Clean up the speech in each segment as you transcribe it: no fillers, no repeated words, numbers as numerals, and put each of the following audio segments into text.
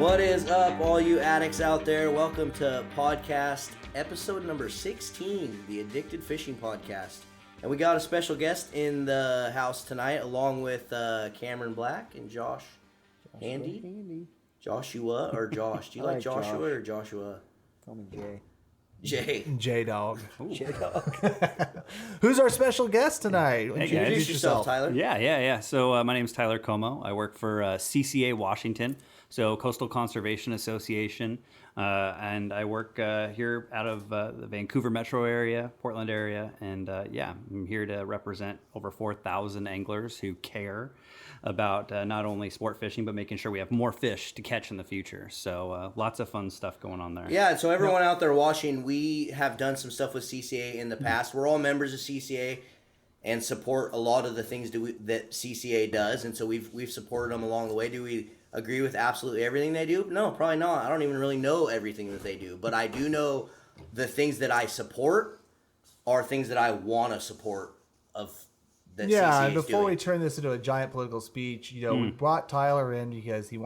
What is up, all you addicts out there? Welcome to podcast episode number 16, the Addicted Fishing Podcast. And we got a special guest in the house tonight, along with Cameron Black and Josh Handy. Joshua or Josh? Do you like Joshua Josh. or Joshua? Call me Jay. Jay. J-Dog. J-Dog. Who's our special guest tonight? Introduce yourself, Tyler. Yeah. So my name's Tyler Comeau. I work for CCA Washington, so Coastal Conservation Association, and I work here out of the Vancouver metro area, Portland area, and I'm here to represent over 4,000 anglers who care about not only sport fishing, but making sure we have more fish to catch in the future. So lots of fun stuff going on there. Yeah, so everyone out there watching, we have done some stuff with CCA in the past. We're all members of CCA and support a lot of the things that CCA does, and so we've supported them along the way. Do we agree with absolutely everything they do? No, probably not. I don't even really know everything that they do, but I do know the things that I support are things that I want to support of that CCA Yeah, is and before doing. we turn this into a giant political speech, we brought Tyler in because we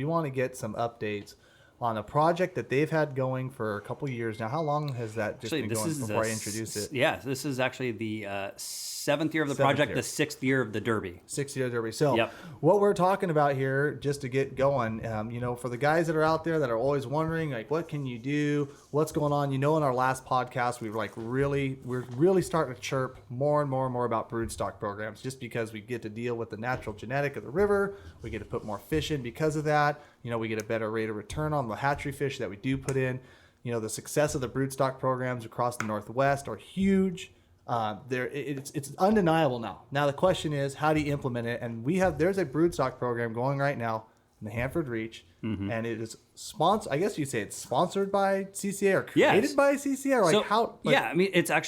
want to get some updates on a project that they've had going for a couple years now. How long has that just been going before I introduce it? Yeah, this is actually the 7th year of the project, the 6th year of the Derby. 6-year Derby. So Yep. what we're talking about here, just to get going, for the guys that are out there that are always wondering, like, what can you do? What's going on? In our last podcast, we're really starting to chirp more and more about broodstock programs, just because we get to deal with the natural genetic of the river. We get to put more fish in because of that. We get a better rate of return on the hatchery fish that we do put in. The success of the broodstock programs across the Northwest are huge. It's undeniable now. Now the question is, how do you implement it? And there's a broodstock program going right now in the Hanford Reach, and it is sponsored. I guess you say it's sponsored by CCA or created by CCA, or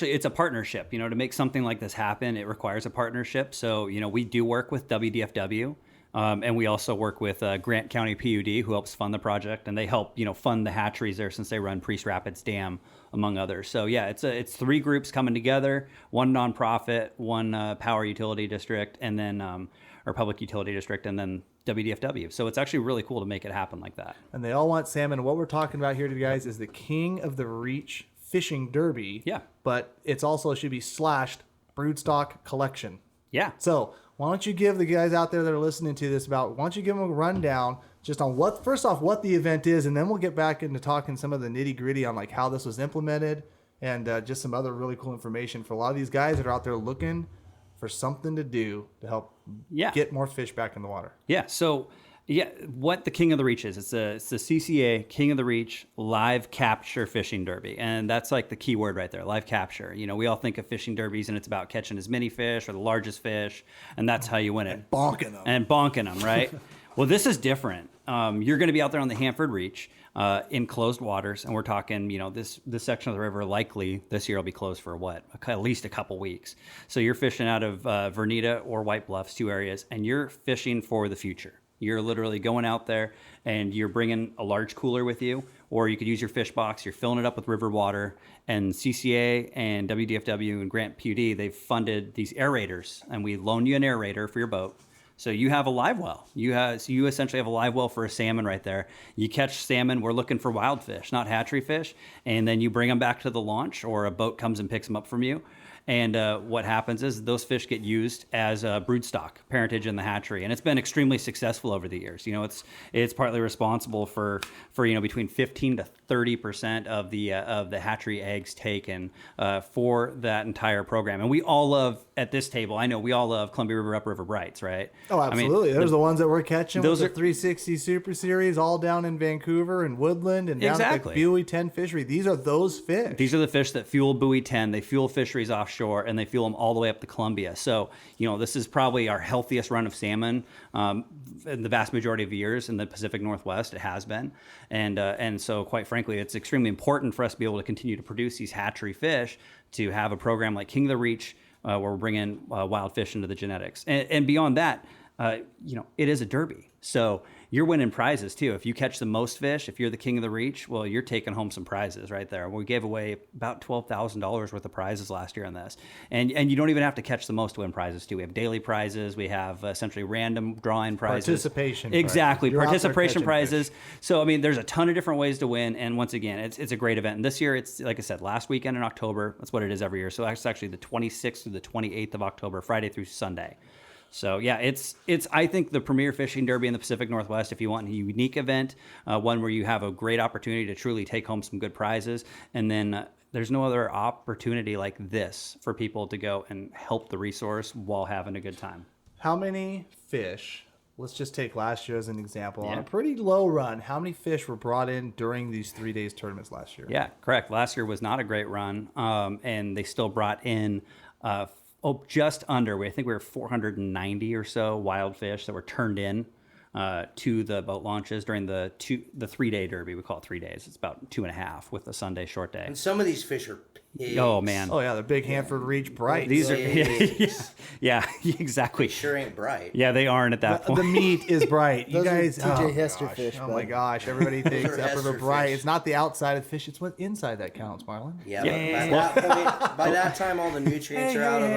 It's a partnership. To make something like this happen, it requires a partnership. So we do work with WDFW. And we also work with Grant County PUD, who helps fund the project, and they help fund the hatcheries there since they run Priest Rapids Dam, among others. So it's 3 groups coming together: one nonprofit, one power utility district, and then or public utility district, and then WDFW. So it's actually really cool to make it happen like that. And they all want salmon. What we're talking about here, guys, is the King of the Reach Fishing Derby. Yeah. But it's also should be / broodstock collection. Yeah. So why don't you give the guys out there that are listening to this why don't you give them a rundown just on what the event is, and then we'll get back into talking some of the nitty gritty on like how this was implemented and just some other really cool information for a lot of these guys that are out there looking for something to do to help get more fish back in the water. Yeah. So what the King of the Reach is, it's the CCA King of the Reach live capture fishing derby. And that's like the key word right there, live capture. We all think of fishing derbies and it's about catching as many fish or the largest fish, and that's how you win it. And bonking them, right? Well, this is different. You're going to be out there on the Hanford Reach in closed waters, and we're talking, this section of the river likely this year will be closed for at least a couple weeks. So you're fishing out of Vernita or White Bluffs, 2 areas, and you're fishing for the future. You're literally going out there and you're bringing a large cooler with you, or you could use your fish box. You're filling it up with river water, and CCA and WDFW and Grant PUD, they've funded these aerators, and we loan you an aerator for your boat. So you have a live well. You essentially have a live well for a salmon right there. You catch salmon. We're looking for wild fish, not hatchery fish. And then you bring them back to the launch, or a boat comes and picks them up from you. And what happens is those fish get used as broodstock, parentage in the hatchery, and it's been extremely successful over the years. It's partly responsible for between 15 to 30% of the hatchery eggs taken for that entire program. And we all love at this table. I know we all love Columbia River Upriver Brights, right? Oh, absolutely. Those are the ones that we're catching. Those with are the 360 Super Series, all down in Vancouver and Woodland, and down at the Buoy 10 fishery. These are those fish. These are the fish that fuel Buoy 10. They fuel fisheries offshore, and they fuel them all the way up to Columbia. So, this is probably our healthiest run of salmon in the vast majority of years in the Pacific Northwest. It has been. And so, quite frankly, it's extremely important for us to be able to continue to produce these hatchery fish, to have a program like King of the Reach, where we're bringing wild fish into the genetics. And beyond that, it is a derby. So you're winning prizes too. If you catch the most fish, if you're the king of the reach, well, you're taking home some prizes right there. We gave away about $12,000 worth of prizes last year on this. And you don't even have to catch the most to win prizes too. We have daily prizes. We have essentially random drawing prizes. Participation. Exactly. You're out there Participation catching prizes. fish. So, I mean, there's a ton of different ways to win. And once again, it's a great event. And this year, it's, like I said, last weekend in October. That's what it is every year. So it's actually the 26th through the 28th of October, Friday through Sunday. So yeah, it's I think the premier fishing derby in the Pacific Northwest. If you want a unique event, one where you have a great opportunity to truly take home some good prizes, and then there's no other opportunity like this for people to go and help the resource while having a good time. How many fish? Let's just take last year as an example. On Yeah. a pretty low run, how many fish were brought in during these 3 days tournaments last year? Yeah, correct. Last year was not a great run, and they still brought in. Just under. I think we were 490 or so wild fish that were turned in to the boat launches during the 3-day derby. We call it 3 days. It's about 2.5 with the Sunday short day. And some of these fish are pigs. Oh man, Oh yeah, the big Hanford Reach bright. these are Pigs. yeah, exactly. Sure ain't bright. Yeah, they aren't at that point. The meat is bright. You Those are guys, TJ oh, Hester gosh. fish, Oh bud. my gosh, everybody thinks are upper Hester bright. fish. It's not the outside of the fish; it's what's inside that counts, Marlon. Yeah, Yeah. but by that time, all the nutrients are out of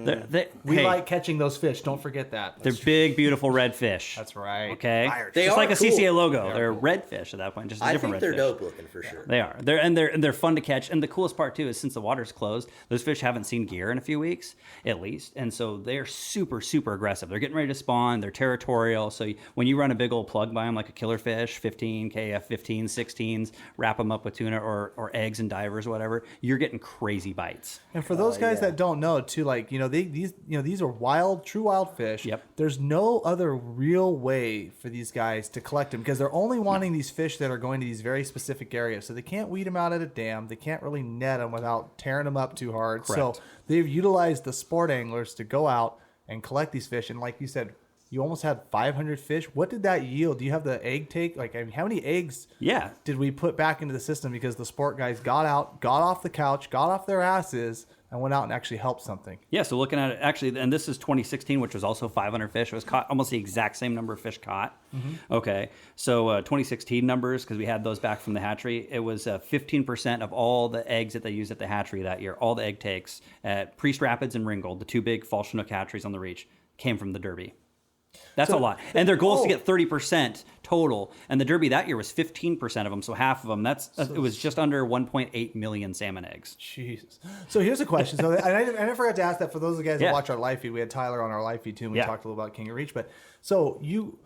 them. We Hey, like catching those fish. Don't forget that. they're big, beautiful red fish. That's right. Okay, Irish. They just are like a cool. CCA logo. They are They're cool. red fish at that point, just a I different think they're red fish. dope looking for sure. They are. They're fun to catch. And the coolest part too is since the water's closed, those fish haven't seen gear in a few weeks, at least. And so they're super, super aggressive. They're getting ready to spawn. They're territorial. So when you run a big old plug by them, like a killer fish, 15 KF 15, 16s, wrap them up with tuna or eggs and divers, or whatever, you're getting crazy bites. And for those guys yeah. that don't know, too, like these are wild, true wild fish. Yep. There's no other real way for these guys to collect them because they're only wanting these fish that are going to these very specific areas. So they can't weed them out at a dam. They can't really net them without tearing them up too hard. So Correct. they've utilized the sport anglers to go out and collect these fish. And like you said, you almost had 500 fish. What did that yield? Do you have the egg take? Like, I mean, how many eggs Yeah. did we put back into the system because the sport guys got out, got off the couch, got off their asses, and went out and actually helped something? Yeah, so looking at it, actually, and this is 2016, which was also 500 fish. It was caught almost the exact same number of fish caught. Okay, so 2016 numbers, because we had those back from the hatchery, it was 15% of all the eggs that they used at the hatchery that year, all the egg takes at Priest Rapids and Ringgold, the two big fall Chinook hatcheries on the Reach, came from the Derby. That's a lot. And their goal is to get 30% total. And the Derby that year was 15% of them, so half of them. It was just under 1.8 million salmon eggs. Jesus. So here's a question. So I forgot to ask that for those of the guys Yeah. that watch our live feed. We had Tyler on our live feed too, and we Yeah. talked a little about King of Reach. But so you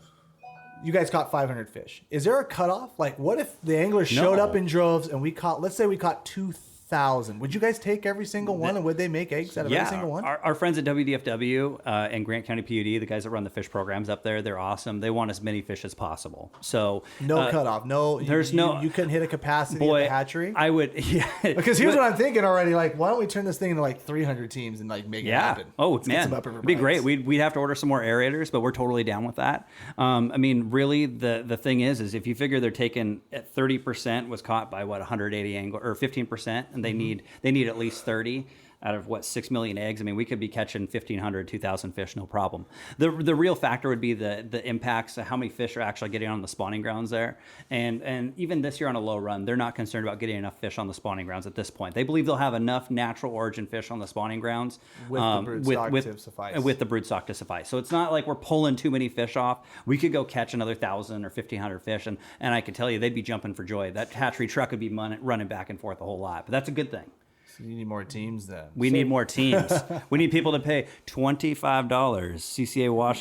guys caught 500 fish. Is there a cutoff? Like, what if the anglers showed No. up in droves and we caught? Let's say we caught 2,000. Would you guys take every single one, and would they make eggs out of every single one? Our friends at WDFW and Grant County PUD, the guys that run the fish programs up there, they're awesome. They want as many fish as possible. So No cutoff. No. there's you couldn't hit a capacity boy, at the hatchery. I would, yeah. Because here's what I'm thinking already. Like, why don't we turn this thing into like 300 teams and like make it Yeah. happen? Oh, Let's get man. some upper It'd be great. bites. We'd have to order some more aerators, but we're totally down with that. I mean, really, the thing is if you figure they're taking at 30% was caught by 180 angle or 15%, and they need at least 30 out of 6 million eggs. I mean, we could be catching 1,500, 2,000 fish, no problem. The real factor would be the impacts of how many fish are actually getting on the spawning grounds there. And even this year on a low run, they're not concerned about getting enough fish on the spawning grounds at this point. They believe they'll have enough natural origin fish on the spawning grounds With the broodstock to suffice. With the broodstock to suffice. So it's not like we're pulling too many fish off. We could go catch another 1,000 or 1,500 fish, and I can tell you they'd be jumping for joy. That hatchery truck would be running back and forth a whole lot. But that's a good thing. So you need more teams then. We need more teams. We need people to pay $25,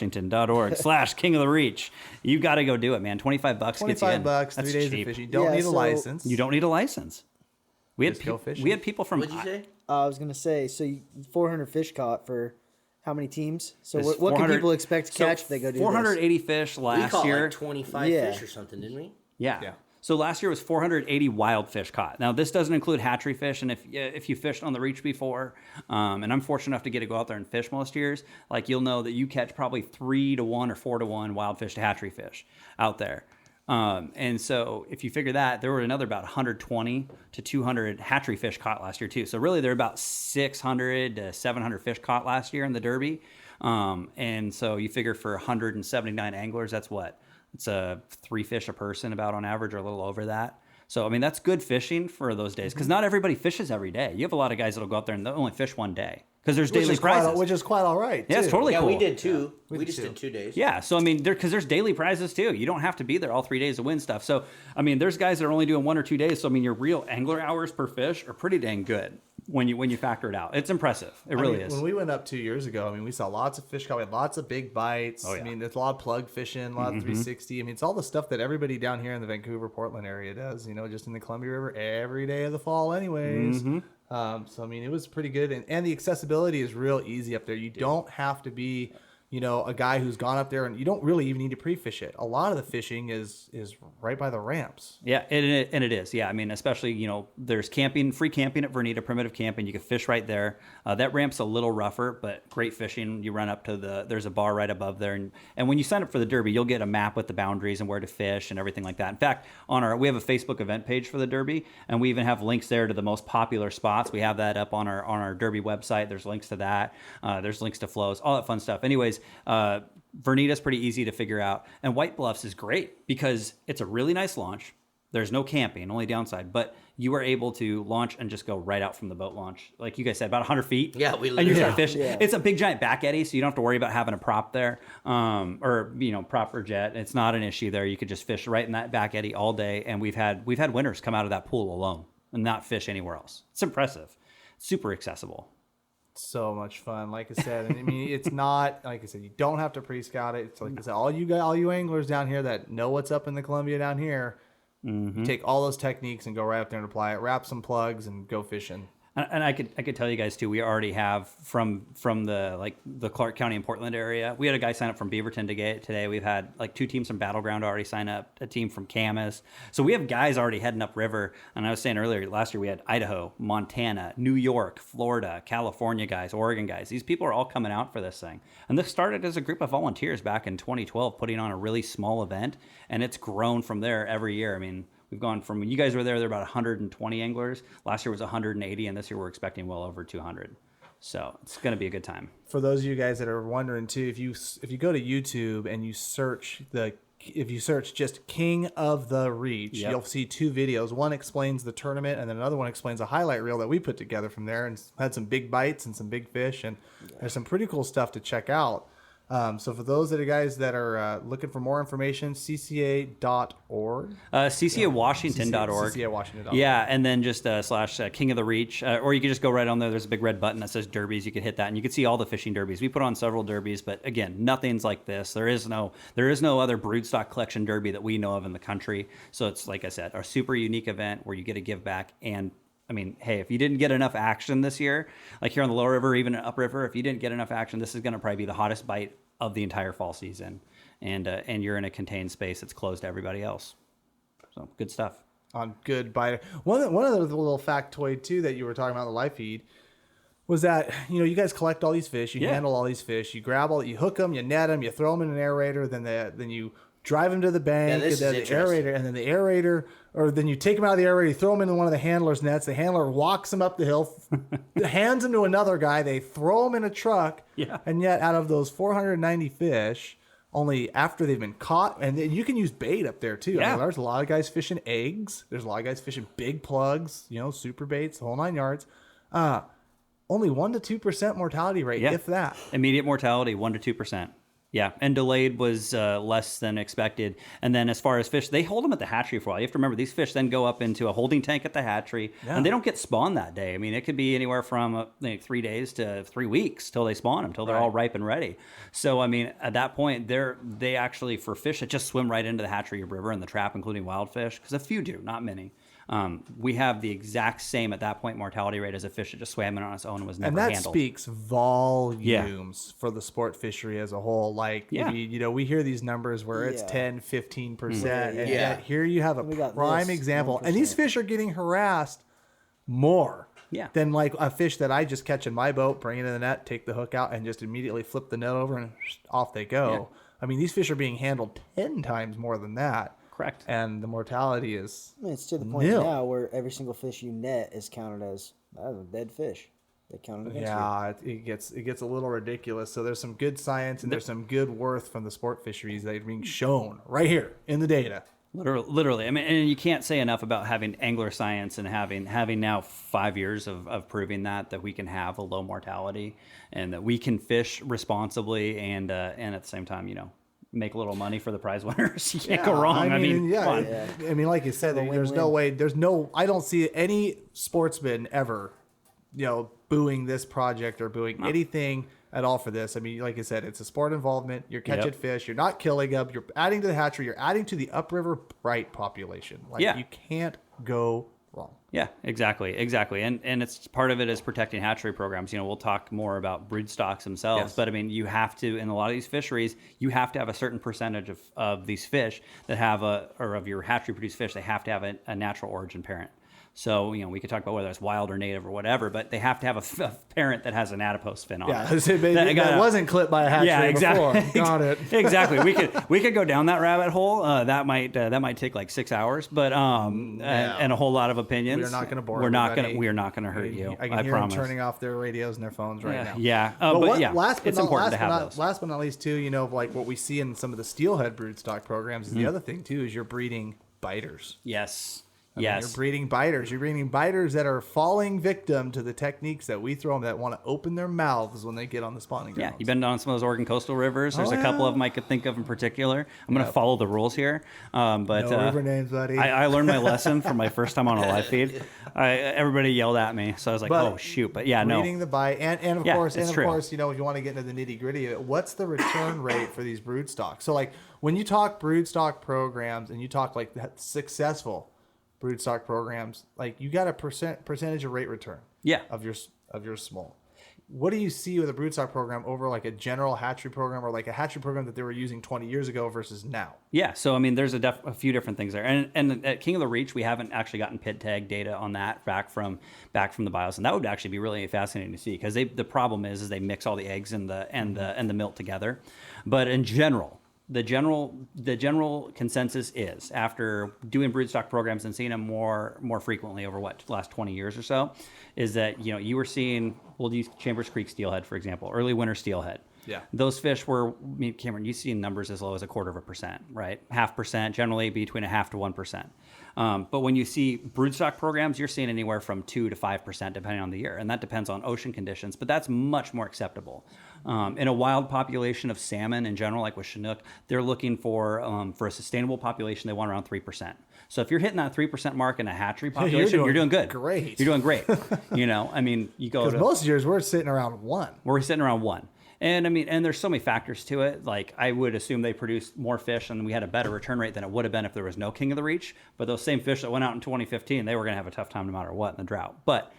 ccawashington.org/King of the Reach. You got to go do it, man. $25 gets you in. $25, 3 That's days cheap. of fishing. You don't Yeah, need a so- license. You don't need a license. We had Just go fishing. we had people from. What'd you say? I was gonna say, so 400 fish caught for how many teams? So It's what can 400 people expect to catch if they go do 480 fish We last caught year. like 25 Yeah. fish or something, didn't we? Yeah. Yeah. So last year was 480 wild fish caught. Now this doesn't include hatchery fish, and if you fished on the Reach before, and I'm fortunate enough to get to go out there and fish most years, like you'll know that you catch probably 3 to 1 or 4 to 1 wild fish to hatchery fish out there. And so if you figure that, there were another about 120 to 200 hatchery fish caught last year too. So really there are about 600 to 700 fish caught last year in the Derby. And so you figure for 179 anglers, that's what? It's 3 fish a person about on average, or a little over that. So, I mean, that's good fishing for those days because not everybody fishes every day. You have a lot of guys that'll go out there and they'll only fish one day because there's daily prizes. Which is quite all right. Yeah, it's too. totally cool. We did too. We We did just too. did 2 days. Yeah, so I mean, because there's daily prizes too. You don't have to be there all 3 days to win stuff. So I mean, there's guys that are only doing 1 or 2 days. So I mean, your real angler hours per fish are pretty dang good when you factor it out. It's impressive. It really is. When we went up 2 years ago, I mean, we saw lots of fish caught. We had lots of big bites. Oh, yeah. I mean, there's a lot of plug fishing, a lot of 360. I mean, it's all the stuff that everybody down here in the Vancouver, Portland area does, just in the Columbia River every day of the fall anyways. So, I mean, it was pretty good. And the accessibility is real easy up there. You don't have to be, a guy who's gone up there, and you don't really even need to pre-fish it. A lot of the fishing is right by the ramps. Yeah, and it is. Yeah, I mean, especially, there's free camping at Vernita, primitive camping. You can fish right there. That ramp's a little rougher, but great fishing. You run up to there's a bar right above there. And when you sign up for the Derby, you'll get a map with the boundaries and where to fish and everything like that. In fact, we have a Facebook event page for the Derby, and we even have links there to the most popular spots. We have that up on our Derby website. There's links to that. There's links to flows, all that fun stuff. Anyways, Vernita's pretty easy to figure out, and White Bluffs is great because it's a really nice launch. There's no camping, only downside, but you are able to launch and just go right out from the boat launch. Like you guys said, about 100 feet. Yeah, and you start fishing. Yeah. It's a big giant back eddy, so you don't have to worry about having a prop there, or prop or jet. It's not an issue there. You could just fish right in that back eddy all day, and we've had winners come out of that pool alone and not fish anywhere else. It's impressive, super accessible. So much fun. Like I said, and I mean, it's not, like I said, you don't have to pre-scout it. It's like I said, all you anglers down here that know what's up in the Columbia down here, you take all those techniques and go right up there and apply it, wrap some plugs and go fishing. And I could tell you guys too, we already have from the Clark County and Portland area. We had a guy sign up from Beaverton today. We've had like 2 teams from Battleground already sign up, a team from Camas. So we have guys already heading upriver. And I was saying earlier, last year we had Idaho, Montana, New York, Florida, California guys, Oregon guys. These people are all coming out for this thing. And this started as a group of volunteers back in 2012, putting on a really small event, and it's grown from there every year. I mean, we've gone from when you guys were there were about 120 anglers. Last year was 180, and this year we're expecting well over 200. So it's going to be a good time. For those of you guys that are wondering too, if you go to YouTube and you search just King of the Reach, Yep. you'll see 2 videos. One explains the tournament, and then another one explains a highlight reel that we put together from there, and had some big bites and some big fish, and there's some pretty cool stuff to check out. So for those guys that are looking for more information, cca.org. CCAWashington.org. CCAWashington.org. Yeah, and then just / King of the Reach. Or you can just go right on there. There's a big red button that says derbies. You can hit that, and you can see all the fishing derbies. We put on several derbies, but again, nothing's like this. There is no other broodstock collection derby that we know of in the country. So it's, like I said, a super unique event where you get to give back. And I mean, hey, if you didn't get enough action this year, like here on the lower river, even upriver, if you didn't get enough action, this is going to probably be the hottest bite of the entire fall season. And you're in a contained space that's closed to everybody else. So good stuff. On good bite. One other little factoid too that you were talking about in the live feed was that you guys collect all these fish, you handle all these fish, you grab you hook them, you net them, you throw them in an aerator, then you drive them to the bank, this and then is the aerator, and then the aerator, or then you take them out of the aerator, you throw them into one of the handler's nets. The handler walks them up the hill, hands them to another guy. They throw them in a truck, and yet out of those 490 fish, only after they've been caught, and then you can use bait up there too. I mean, there's a lot of guys fishing eggs. There's a lot of guys fishing big plugs, super baits, the whole 9 yards. Only 1 to 2% mortality rate, if that. Immediate mortality, 1 to 2%. Yeah, and delayed was less than expected. And then as far as fish, they hold them at the hatchery for a while. You have to remember, these fish then go up into a holding tank at the hatchery, and they don't get spawned that day. I mean, it could be anywhere from 3 days to 3 weeks till they spawn them, till they're all ripe and ready. So, I mean, at that point, they actually, for fish that just swim right into the hatchery or river in the trap, including wild fish, because a few do, not many. We have the exact same at that point mortality rate as a fish that just swam in on its own and was never handled. And that speaks volumes for the sport fishery as a whole. Like, we hear these numbers where it's 10, 15%. And yet here you have a prime example. 1%. And these fish are getting harassed more than like a fish that I just catch in my boat, bring it in the net, take the hook out, and just immediately flip the net over and off they go. Yeah. I mean, these fish are being handled 10 times more than that. Correct. And the mortality is it's to the point now where every single fish you net is counted as a dead fish. they count it against you. Yeah, it gets a little ridiculous. So there's some good science and there's some good worth from the sport fisheries that are being shown right here in the data. Literally. I mean, and you can't say enough about having angler science and having now 5 years of proving that we can have a low mortality and that we can fish responsibly and at the same time, make a little money for the prize winners. You can't go wrong. I mean, I mean, like you said, there's no way. I don't see any sportsman ever, booing this project or booing anything at all for this. I mean, like I said, it's a sport involvement. You're catching fish. You're not killing them. You're adding to the hatchery. You're adding to the upriver bright population. You can't go wrong. Yeah, exactly. And it's part of it is protecting hatchery programs. We'll talk more about broodstocks themselves, but I mean, you have to, in a lot of these fisheries, you have to have a certain percentage of these fish that have or of your hatchery produced fish, they have to have a natural origin parent. So, we could talk about whether it's wild or native or whatever, but they have to have a parent that has an adipose fin on it. That wasn't clipped by a hatchery before. Got it. Exactly. We could go down that rabbit hole. That might take like 6 hours, but and a whole lot of opinions. We're not going to bore We everybody. are not going to hurt you. I can hear promise. them turning off their radios and their phones right now. Yeah. Last but not least, too, like what we see in some of the steelhead broodstock programs is the other thing, too, is you're breeding biters. Yes. You're breeding biters. You're breeding biters that are falling victim to the techniques that we throw them that want to open their mouths when they get on the spawning grounds. Yeah, you've been on some of those Oregon coastal rivers. There's a couple of them I could think of in particular. I'm going to follow the rules here. But no river names, buddy. I learned my lesson from my first time on a live feed. Everybody yelled at me, so I was like, oh, shoot. But yeah, no. Breeding the bite. And of course, if you want to get into the nitty gritty of it, what's the return rate for these broodstocks? So like when you talk broodstock programs and you talk like successful broodstock programs, like you got a percentage of rate return of your smolt. What do you see with a broodstock program over like a general hatchery program or like a hatchery program that they were using 20 years ago versus now? Yeah, so I mean, there's a few different things there, and at King of the Reach, we haven't actually gotten pit tag data on that back from the bios, and that would actually be really fascinating to see because the problem is they mix all the eggs and the milk together, but in general. The general consensus is after doing broodstock programs and seeing them more frequently over the last 20 years or so, is that you were seeing, we'll use Chambers Creek steelhead for example, early winter steelhead. Yeah, those fish were, Cameron, you see numbers as low as 0.25%, right? 0.5%, generally between 0.5% to 1%. But when you see broodstock programs, you're seeing anywhere from 2 to 5% depending on the year, and that depends on ocean conditions. But that's much more acceptable. In a wild population of salmon in general, like with Chinook, they're looking for a sustainable population. They want around 3%. So if you're hitting that 3% mark in a hatchery population, you're doing good. Great. You're doing great. I mean, you go to most years we're sitting around 1. We're sitting around 1. And I mean, and there's so many factors to it. Like I would assume they produced more fish and we had a better return rate than it would have been if there was no King of the Reach. But those same fish that went out in 2015, they were going to have a tough time no matter what in the drought. But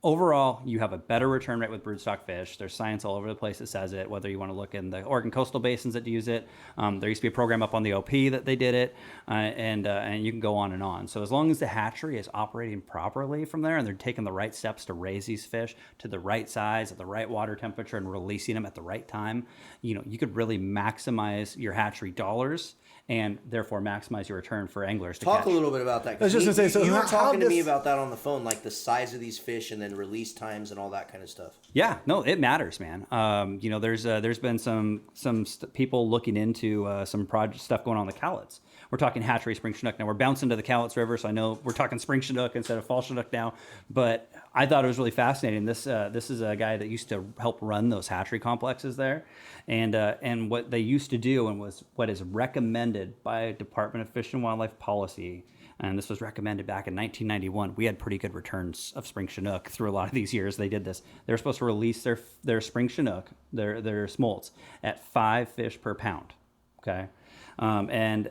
overall, you have a better return rate with broodstock fish. There's science all over the place that says it, whether you want to look in the Oregon coastal basins that use it. There used to be a program up on the OP that they did it, and you can go on and on. So as long as the hatchery is operating properly from there and they're taking the right steps to raise these fish to the right size, at the right water temperature, and releasing them at the right time, you could really maximize your hatchery dollars and therefore maximize your return for anglers to Talk catch. a little bit about that. I was just going to say, so you were talking to me about that on the phone, like the size of these fish and then release times and all that kind of stuff. Yeah, no, it matters, man. There's been some people looking into some project stuff going on the Cowlitz. We're talking hatchery spring Chinook now. We're bouncing to the Cowlitz River, so I know we're talking spring Chinook instead of fall Chinook now. But I thought it was really fascinating. This is a guy that used to help run those hatchery complexes there, and what they used to do and was what is recommended by Department of Fish and Wildlife Policy. And this was recommended back in 1991. We had pretty good returns of spring Chinook through a lot of these years. They did this. They were supposed to release their spring Chinook, their smolts, at 5 fish per pound. Okay, and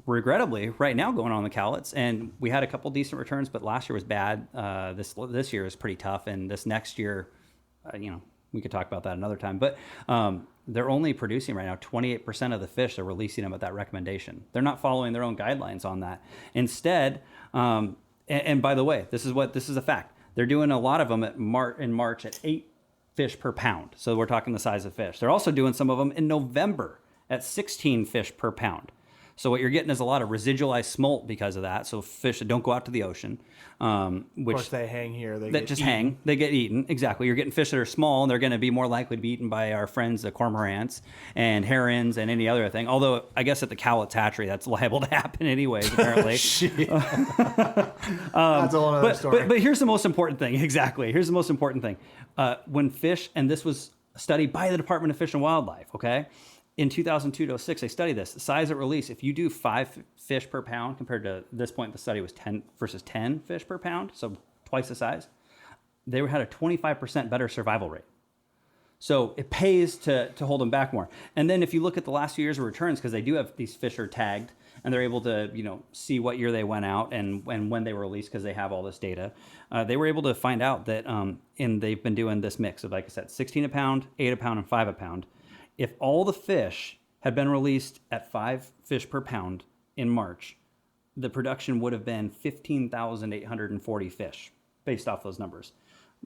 regrettably, right now going on the Cowlitz, and we had a couple decent returns, but last year was bad. This year is pretty tough, and this next year, we could talk about that another time. But they're only producing right now 28% of the fish. They're releasing them at that recommendation. They're not following their own guidelines on that. Instead, and by the way, this is a fact. They're doing a lot of them in March at 8 fish per pound. So we're talking the size of fish. They're also doing some of them in November at 16 fish per pound. So what you're getting is a lot of residualized smolt because of that. So fish that don't go out to the ocean, Of which course, they hang here. They that get just eaten. hang, they get eaten. Exactly. You're getting fish that are small, and they're going to be more likely to be eaten by our friends, the cormorants and herons and any other thing. Although I guess at the Cowlitz hatchery, that's liable to happen anyways, apparently. That's a whole other story. But here's the most important thing. Exactly. Here's the most important thing. When fish, and this was a study by the Department of Fish and Wildlife, okay? In 2002 to 06, they studied this. The size at release, if you do 5 fish per pound compared to this point, the study was 10 versus 10 fish per pound, so twice the size, they had a 25% better survival rate. So it pays to hold them back more. And then if you look at the last few years of returns, because they do have these fish are tagged, and they're able to, see what year they went out and when they were released because they have all this data. They were able to find out that, and they've been doing this mix of, like I said, 16 a pound, 8 a pound, and 5 a pound. If all the fish had been released at 5 fish per pound in March, the production would have been 15,840 fish based off those numbers.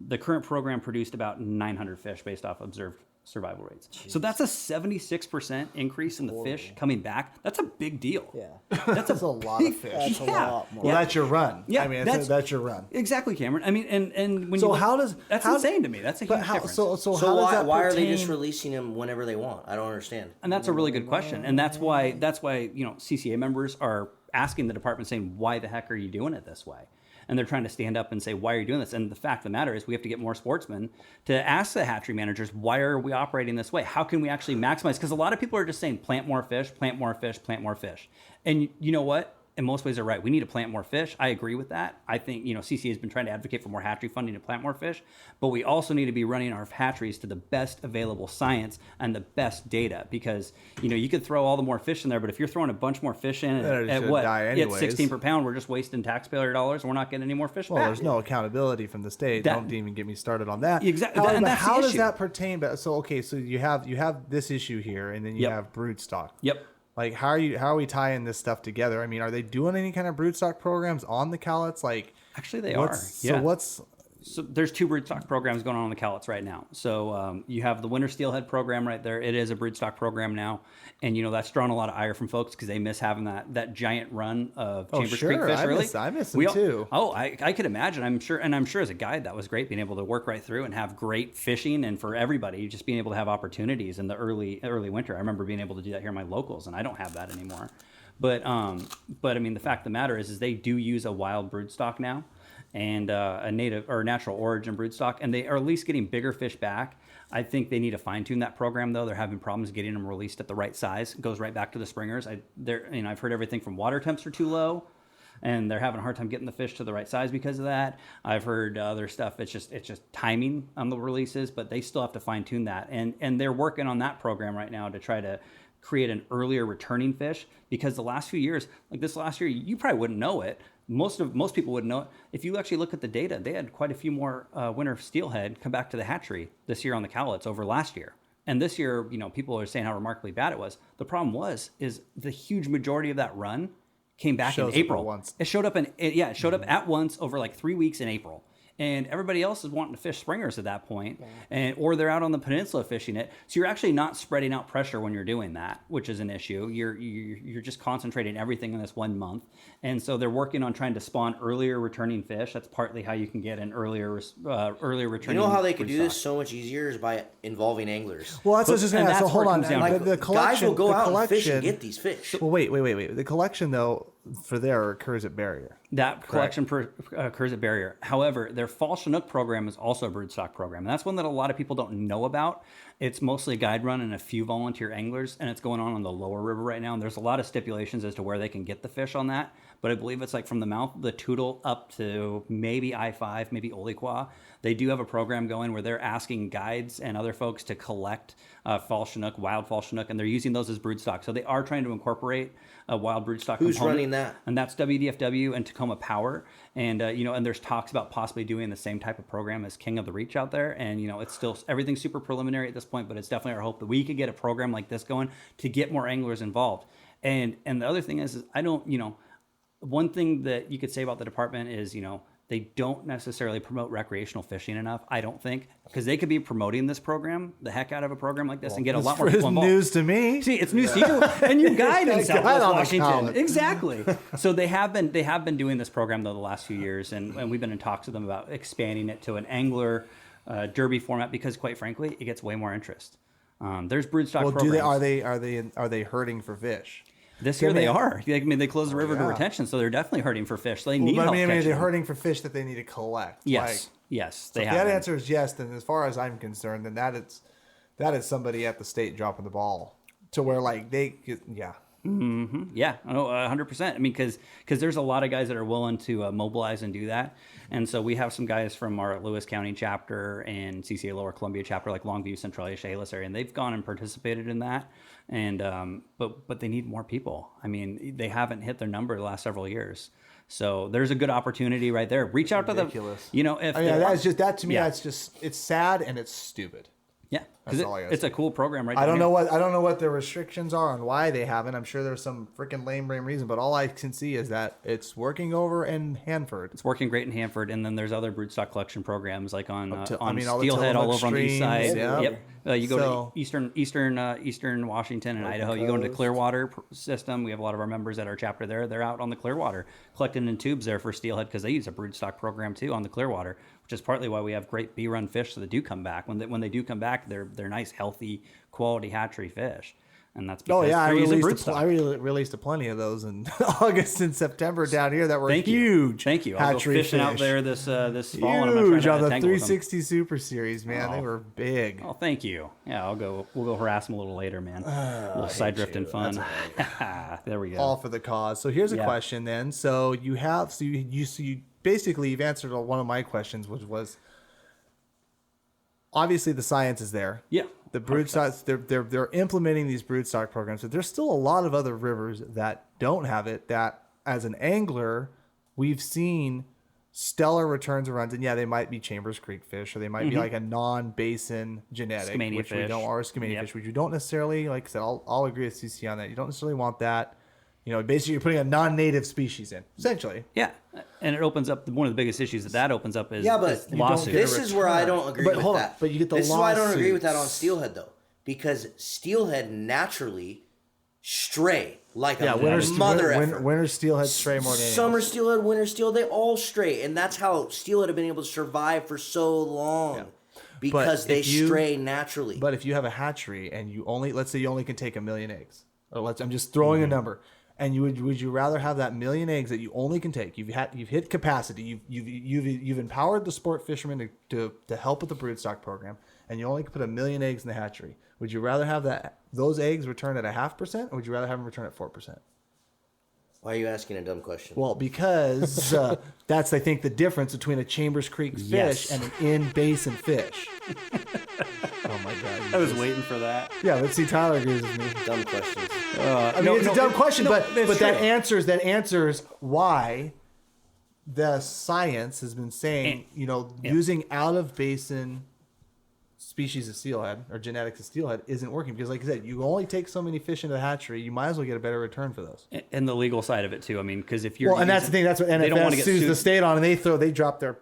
The current program produced about 900 fish based off observed survival rates. Jeez. So that's a 76% increase in the fish coming back. That's a big deal. Yeah. That's a lot of fish. That's a lot more. Well, that's your run. Yeah, I mean, that's your run. Exactly, Cameron. I mean, and when So you look, that's insane to me. That's a huge difference. So So how does that why are they pertain- just releasing them whenever they want? I don't understand. And that's a really good question. And that's why CCA members are asking the department, saying, why the heck are you doing it this way? And they're trying to stand up and say, why are you doing this? And the fact of the matter is we have to get more sportsmen to ask the hatchery managers, why are we operating this way? How can we actually maximize? Because a lot of people are just saying, plant more fish, plant more fish, plant more fish. And you know what? In most ways, they're right. We need to plant more fish. I agree with that. I think, CCA has been trying to advocate for more hatchery funding to plant more fish, but we also need to be running our hatcheries to the best available science and the best data, because, you could throw all the more fish in there, but if you're throwing a bunch more fish in at what? At 16 per pound, we're just wasting taxpayer dollars. We're not getting any more fish Well, back. there's no accountability from the state. Don't even get me started on that. Exactly. How, And but that's how the does issue. that pertain? So you have this issue here, and then you Yep. have broodstock. Yep. Like, how are we tying this stuff together? I mean, are they doing any kind of broodstock programs on the Cowlitz? Like, Actually, they are. Yeah. So there's 2 broodstock programs going on the Cowlitz right now. So you have the winter steelhead program right there. It is a broodstock program now, and that's drawn a lot of ire from folks because they miss having that giant run of Chambers Creek fish early. I miss them too. Oh, I could imagine. I'm sure as a guide that was great, being able to work right through and have great fishing, and for everybody just being able to have opportunities in the early winter. I remember being able to do that here in my locals, and I don't have that anymore. But I mean, the fact of the matter is they do use a wild broodstock now, and a native or natural origin broodstock, and they are at least getting bigger fish back. I think they need to fine tune that program though. They're having problems getting them released at the right size. It goes right back to the springers. I've heard everything from water temps are too low, and they're having a hard time getting the fish to the right size because of that. I've heard other stuff. It's just timing on the releases, but they still have to fine tune that, and they're working on that program right now to try to create an earlier returning fish, because the last few years, like this last year, you probably wouldn't know it. Most people wouldn't know it. If you actually look at the data, they had quite a few more winter steelhead come back to the hatchery this year on the Cowlitz over last year. And this year, people are saying how remarkably bad it was. The problem is the huge majority of that run came back in April. It showed up at once over like 3 weeks in April. And everybody else is wanting to fish springers at that point, or they're out on the peninsula fishing it. So you're actually not spreading out pressure when you're doing that, which is an issue. You're just concentrating everything in this 1 month, and so they're working on trying to spawn earlier returning fish. That's partly how you can get an earlier returning. You know how they could do broodstock. this so much easier is by involving anglers. Well, that's what I was just going to ask. So that's where hold it on. comes down Like, The collection, guys will go the out collection, and fish and get these fish. Well, wait. The collection though for there occurs at Barrier. That collection occurs at Barrier. However, their fall Chinook program is also a broodstock program. And that's one that a lot of people don't know about. It's mostly a guide run and a few volunteer anglers, and it's going on the lower river right now. And there's a lot of stipulations as to where they can get the fish on that. But I believe it's like from the mouth of the Toutle up to maybe I-5, maybe Oliqua. They do have a program going where they're asking guides and other folks to collect fall Chinook, wild fall Chinook, and they're using those as broodstock. So they are trying to incorporate a wild broodstock Who's component. running that? And that's WDFW and Tacoma Power. And, and there's talks about possibly doing the same type of program as King of the Reach out there. And, it's still, everything's super preliminary at this point, but it's definitely our hope that we could get a program like this going to get more anglers involved. And the other thing is I don't, one thing that you could say about the department is, they don't necessarily promote recreational fishing enough, I don't think, because they could be promoting this program, the heck out of a program like this, and get a lot more people involved. News to me. See, it's news to you, and you guide in Southwest on Washington. account. Exactly. So they have been doing this program though the last few years, and we've been in talks with them about expanding it to an angler derby format because, quite frankly, it gets way more interest. There's broodstock Well, programs. are they hurting for fish? This year they are. I mean, they closed the river to yeah. retention, so they're definitely hurting for fish. So they need But help I mean, catching they're them. hurting for fish that they need to collect. Yes, yes, So they if have. that been. answer is yes, then as far as I'm concerned, then that is somebody at the state dropping the ball to where like yeah. Yeah, 100%. I mean, because there's a lot of guys that are willing to mobilize and do that. And so we have some guys from our Lewis County chapter and CCA Lower Columbia chapter, like Longview, Centralia, Chehalis area, and they've gone and participated in that. And but they need more people. I mean, they haven't hit their number the last several years. So there's a good opportunity right there. Reach out Ridiculous. to the, if I mean, that's just that to me. Yeah. That's just it's sad and it's stupid. yeah, because That's all I gotta it's say. a cool program, right? I don't down know here. what the restrictions are on why they haven't. I'm sure there's some freaking lame reason, but all I can see is that it's working over in Hanford. It's working great in Hanford, and then there's other broodstock collection programs like on all the Steelhead all Tillamook over on the east streams, side. yeah. Yep. You go So- to Eastern Washington and Idaho. You go into the Clearwater system. We have a lot of our members at our chapter there. They're out on the Clearwater collecting in tubes there for steelhead because they use a broodstock program too on the Clearwater, which is partly why we have great B-run fish so they do come back. When they do come back, they're nice, healthy, quality hatchery fish. And that's because Oh yeah, I they're using released broodstock. released a plenty of those in August and September down here that were Thank you. huge. Thank you. I'll go hatchery fishing out fish. there this fall. And I'm gonna Huge try on to the tangle with them. 360 Super Series, man. They Oh. were big. Oh, thank you. Yeah, we'll go harass them a little later, man. A little side drifting fun. There we go. All for the cause. So here's a Yeah. question then. So you basically you've answered one of my questions, which was obviously the science is there. Yeah. The broodstock, they're implementing these broodstock programs, but there's still a lot of other rivers that don't have it. That as an angler, we've seen stellar returns and runs, and yeah, they might be Chambers Creek fish, or they might be like a non-basin genetic, Skamania which we fish. don't, or skamania Yep. fish, which you don't necessarily, like I said, I'll agree with CC on that. You don't necessarily want that. You know, basically you're putting a non-native species in, essentially. Yeah, and it opens up one of the biggest issues that opens up is Yeah, but is you don't lawsuits. this is where I don't agree But with hold on, that. but you get the This is why I don't agree with that on lawsuits. steelhead though, because steelhead naturally stray like Yeah, a winter mother effer. winter steelhead stray more than anything Summer else. steelhead, winter steelhead, they all stray, and that's how steelhead have been able to survive for so long because But they if you- stray naturally. But if you have a hatchery and you only, let's say you only can take 1 million eggs, or I'm just throwing a number, and would you rather have that 1 million eggs that you only can take? You've hit capacity. You've empowered the sport fishermen to help with the broodstock program, and you only can put 1 million eggs in the hatchery. Would you rather have those eggs return at 0.5%, or would you rather have them return at 4%? Why are you asking a dumb question? Well, because that's, I think, the difference between a Chambers Creek fish Yes. and an in-basin fish. Oh my God! I was waiting for that. Yeah, let's see. Tyler agrees with me. Dumb questions. I mean, it's a dumb question, but it's that true. answers why the science has been saying, using out of basin species of steelhead or genetics of steelhead isn't working because, like I said, you only take so many fish into the hatchery, you might as well get a better return for those. And the legal side of it too. I mean, because if you're And that's the thing. That's what they don't want to NFS get sues sued. the state on, and they drop their.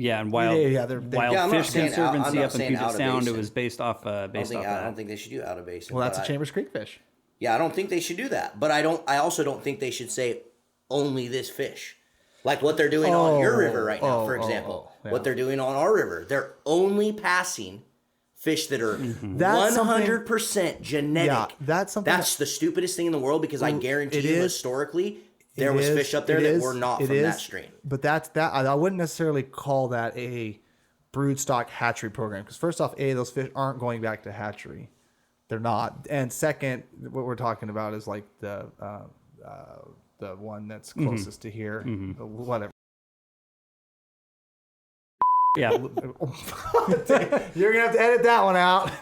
And wild they're- wild Yeah, I'm not fish saying out- I'm conservancy not up in saying Puget out of Sound. It basin. was based off I that. don't think they should do out of basin. Well, that's but a Chambers Creek fish. Yeah, I don't think they should do that. But I also don't think they should say only this fish. Like what they're doing on your river right now, for example. yeah. What they're doing on our river. They're only passing fish that are That's 100% genetic. Yeah, that's something That's the stupidest thing in the world because I guarantee it you is. historically there was fish up there that were not from that strain. But that I wouldn't necessarily call that a broodstock hatchery program because first off, those fish aren't going back to hatchery, they're not. And second, what we're talking about is like the one that's closest to here, whatever. Yeah, You're gonna have to edit that one out,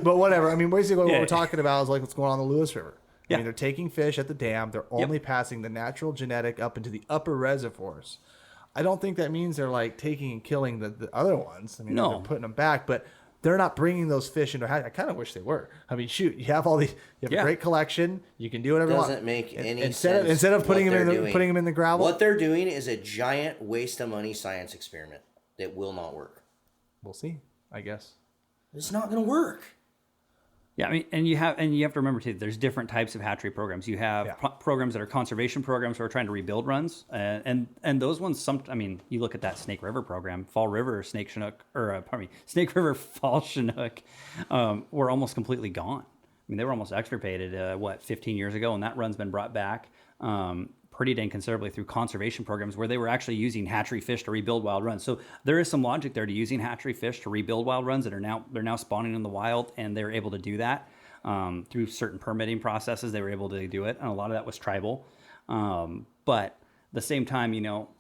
but whatever. I mean, basically, what Yeah. we're talking about is like what's going on in the Lewis River. I Yeah. mean, they're taking fish at the dam. They're only passing the natural genetic up into the upper reservoirs. I don't think that means they're like taking and killing the other ones. I mean, No. they're putting them back, but they're not bringing those fish into. I kind of wish they were. I mean, shoot, you have a great collection. You can do whatever you want. Doesn't make any instead sense. Instead of putting what them they're doing. putting them in the gravel. What they're doing is a giant waste of money science experiment that will not work. We'll see, I guess. It's not going to work. Yeah, I mean, and you have to remember too. There's different types of hatchery programs. You have programs that are conservation programs who are trying to rebuild runs, and those ones. I mean, you look at that Snake River program, Fall River Snake Chinook, Snake River Fall Chinook, were almost completely gone. I mean, they were almost extirpated 15 years ago, and that run's been brought back pretty dang considerably through conservation programs where they were actually using hatchery fish to rebuild wild runs. So there is some logic there to using hatchery fish to rebuild wild runs that are now spawning in the wild, and they're able to do that through certain permitting processes. They were able to do it, and a lot of that was tribal. But at the same time,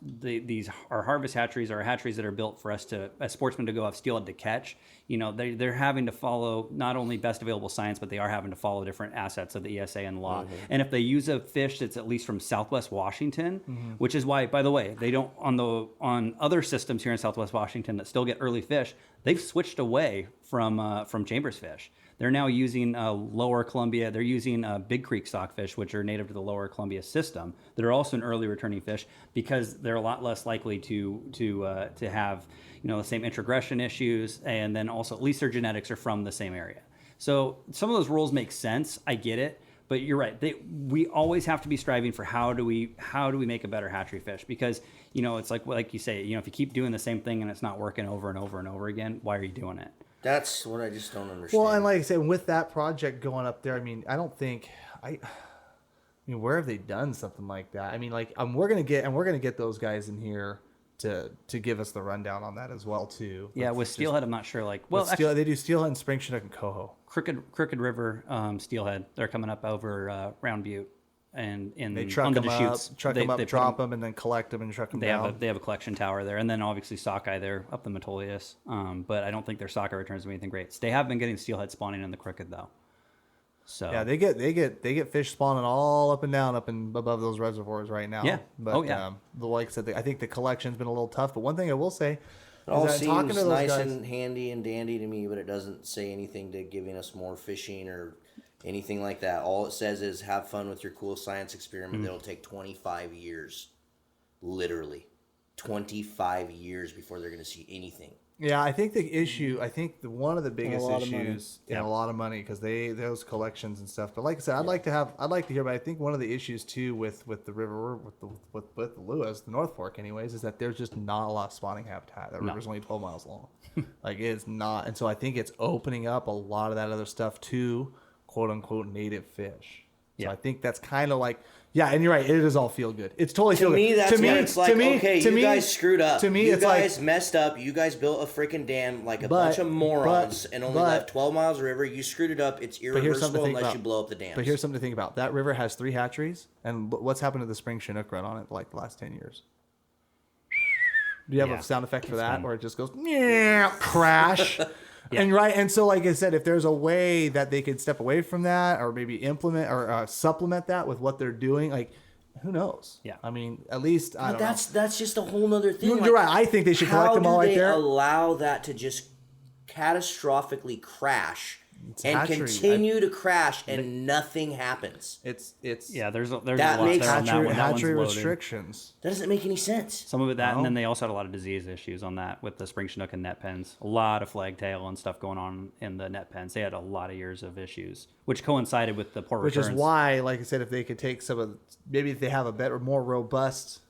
these are harvest hatcheries, are hatcheries that are built for us to, as sportsmen, to go have steelhead to catch. They're having to follow not only best available science, but they are having to follow different assets of the ESA and law. Mm-hmm. And if they use a fish that's at least from Southwest Washington, mm-hmm. which is why, by the way, they don't on other systems here in Southwest Washington that still get early fish, they've switched away from Chambers fish. They're now using Lower Columbia. They're using Big Creek stockfish, which are native to the Lower Columbia system. That are also an early returning fish because they're a lot less likely to have the same introgression issues, and then also at least their genetics are from the same area. So some of those rules make sense. I get it, but you're right. We always have to be striving for how do we make a better hatchery fish, because it's like you say, if you keep doing the same thing and it's not working over and over and over again, why are you doing it? That's what I just don't understand. Well, and like I said, with that project going up there, I mean, where have they done something like that? I mean, we're gonna get those guys in here to give us the rundown on that as well too. Yeah, with steelhead, I'm not sure. They do steelhead and spring chinook and coho. Crooked River steelhead, they're coming up over Round Butte, and they truck them up, drop them, and then collect them and truck them down. They have a collection tower there, and then obviously sockeye there up the Metolius. But I don't think their sockeye returns to anything great. They have been getting steelhead spawning in the Crooked though. So yeah, they get fish spawning all up and down up and above those reservoirs right now. Yeah. But like I said, I think the collection's been a little tough. But one thing I will say, it all seems nice and handy and dandy to me, but it doesn't say anything to giving us more fishing or anything like that. All it says is have fun with your cool science experiment. That'll take 25 years, literally 25 years before they're going to see anything. Yeah, I think one of the biggest issues in a lot of money, because those collections and stuff. But like I said, I'd like to hear. But I think one of the issues too with the river, with the Lewis, the North Fork, anyways, is that there's just not a lot of spawning habitat. That river's only 12 miles long. It's not, and so I think it's opening up a lot of that other stuff to quote unquote native fish. So I think that's kind of like. Yeah, and you're right. It is all feel good. It's totally feel good. To me, that's what it's like. Okay, you guys screwed up. To me, you guys messed up. You guys built a freaking dam like a bunch of morons and only left 12 miles of river. You screwed it up. It's irreversible unless you blow up the dams. But here's something to think about. That river has 3 hatcheries, and what's happened to the spring Chinook run on it like the last 10 years? Do you have a sound effect for that, where it just goes crash? Yeah. And so like I said, if there's a way that they could step away from that, or maybe implement or supplement that with what they're doing, like who knows? Yeah, I mean, at least I don't know. That's just a whole nother thing. You're right. I think they should collect them all right there. How do they allow that to just catastrophically crash and continue to crash and nothing happens? It's there's a lot makes there on that one. Hatchery restrictions. That doesn't make any sense. Some of it and then they also had a lot of disease issues on that with the spring chinook and net pens. A lot of flagtail and stuff going on in the net pens. They had a lot of years of issues, which coincided with the poor returns. Which is why, like I said, if they could take some of, maybe if they have a better, more robust,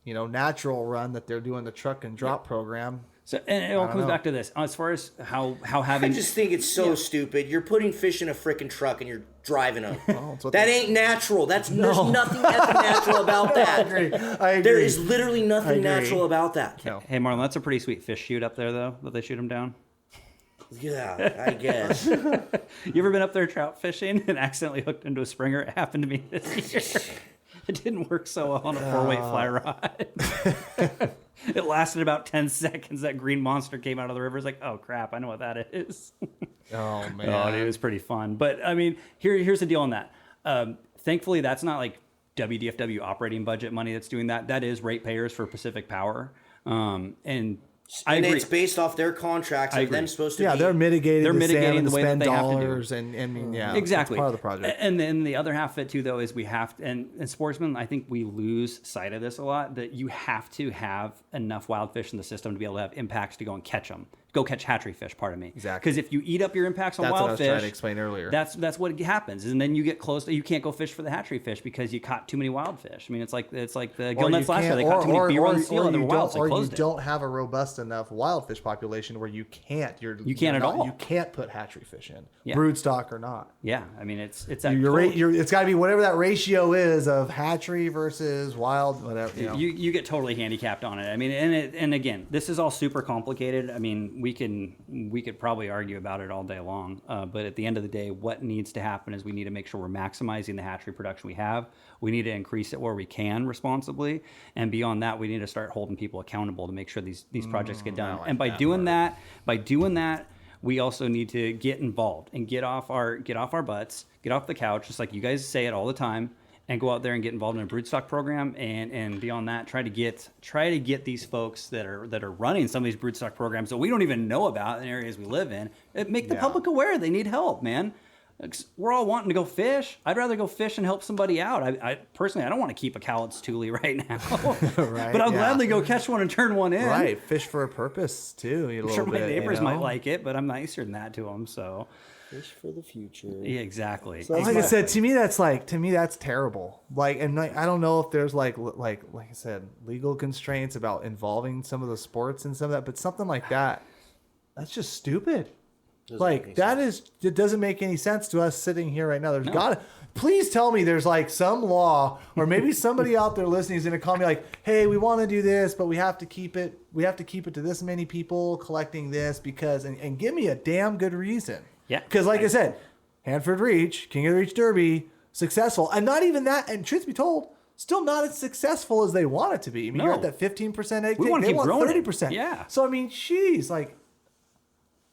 natural run that they're doing the truck and drop program. So, and it all comes back to this, as far as how having. I just think it's so stupid. You're putting fish in a freaking truck and you're driving them. That ain't natural. There's nothing natural about that. I agree. There is literally nothing natural about that. No. Hey, Marlon, that's a pretty sweet fish shoot up there, though, that they shoot them down. Yeah, I guess. You ever been up there trout fishing and accidentally hooked into a springer? It happened to me this year. It didn't work so well on a 4-weight fly rod. It lasted about 10 seconds. That green monster came out of the river. It's like, oh, crap, I know what that is. Oh, man. It was pretty fun. But, I mean, here's the deal on that. Thankfully, that's not like WDFW operating budget money that's doing that. That is ratepayers for Pacific Power. And I And agree. it's based off their contracts I of them agree. supposed to Yeah, be. they're mitigating. They're the mitigating salmon the to way that spend they have to do. dollars, and I mean, yeah, Exactly. it's part of the project. And then the other half of it too, though, is we have to, and sportsmen, I think we lose sight of this a lot, that you have to have enough wild fish in the system to be able to have impacts to go and catch them. Go catch hatchery fish, pardon me. Exactly. Because if you eat up your impacts on That's what I wild was fish, trying to explain earlier. That's what happens, and then you get close. You can't go fish for the hatchery fish because you caught too many wild fish. I mean, it's like the Or gill nets you last year. can't- They caught too many beaver on seal and they were wild, so or they you closed it. don't have a robust enough wild fish population where you can't. You can't at all. You can't put hatchery fish in, Yeah. broodstock or not. Yeah, I mean, it's that It's got to be whatever that ratio is of hatchery versus wild, whatever. You know. you get totally handicapped on it. I mean, and again, this is all super complicated. I mean, we could probably argue about it all day long. But at the end of the day, what needs to happen is we need to make sure we're maximizing the hatchery production we have. We need to increase it where we can responsibly, and beyond that, we need to start holding people accountable to make sure these projects get done. like And by that doing that, we also need to get involved and get off our butts, get off the couch, just like you guys say it all the time, and go out there and get involved in a broodstock program, and beyond that, try to get these folks that are running some of these broodstock programs that we don't even know about in areas we live in. Make the public aware they need help, man. We're all wanting to go fish. I'd rather go fish and help somebody out. I personally, I don't want to keep a Cowlitz Thule right now, Right, but I'll yeah. gladly go catch one and turn one in. Right, fish for a purpose too. I'm sure my neighbors might like it, but I'm nicer than that to them. So, Fish for the future. yeah, exactly. So Like I said, to me that's terrible. Like, and like, I don't know if there's like I said, legal constraints about involving some of the sports and some of that, but something like that, that's just stupid. Like that is, it doesn't make any sense to us sitting here right now. There's gotta, please tell me there's like some law, or maybe somebody out there listening is gonna call me like, hey, we want to do this, but we have to keep it to this many people collecting this because, and give me a damn good reason. Yeah. Because like I said, Hanford Reach, King of the Reach Derby, successful, and not even that. And truth be told, still not as successful as they want it to be. I mean, you're at that 15% egg We take. wanna They keep want growing it. 30%. Yeah. So I mean, geez, like.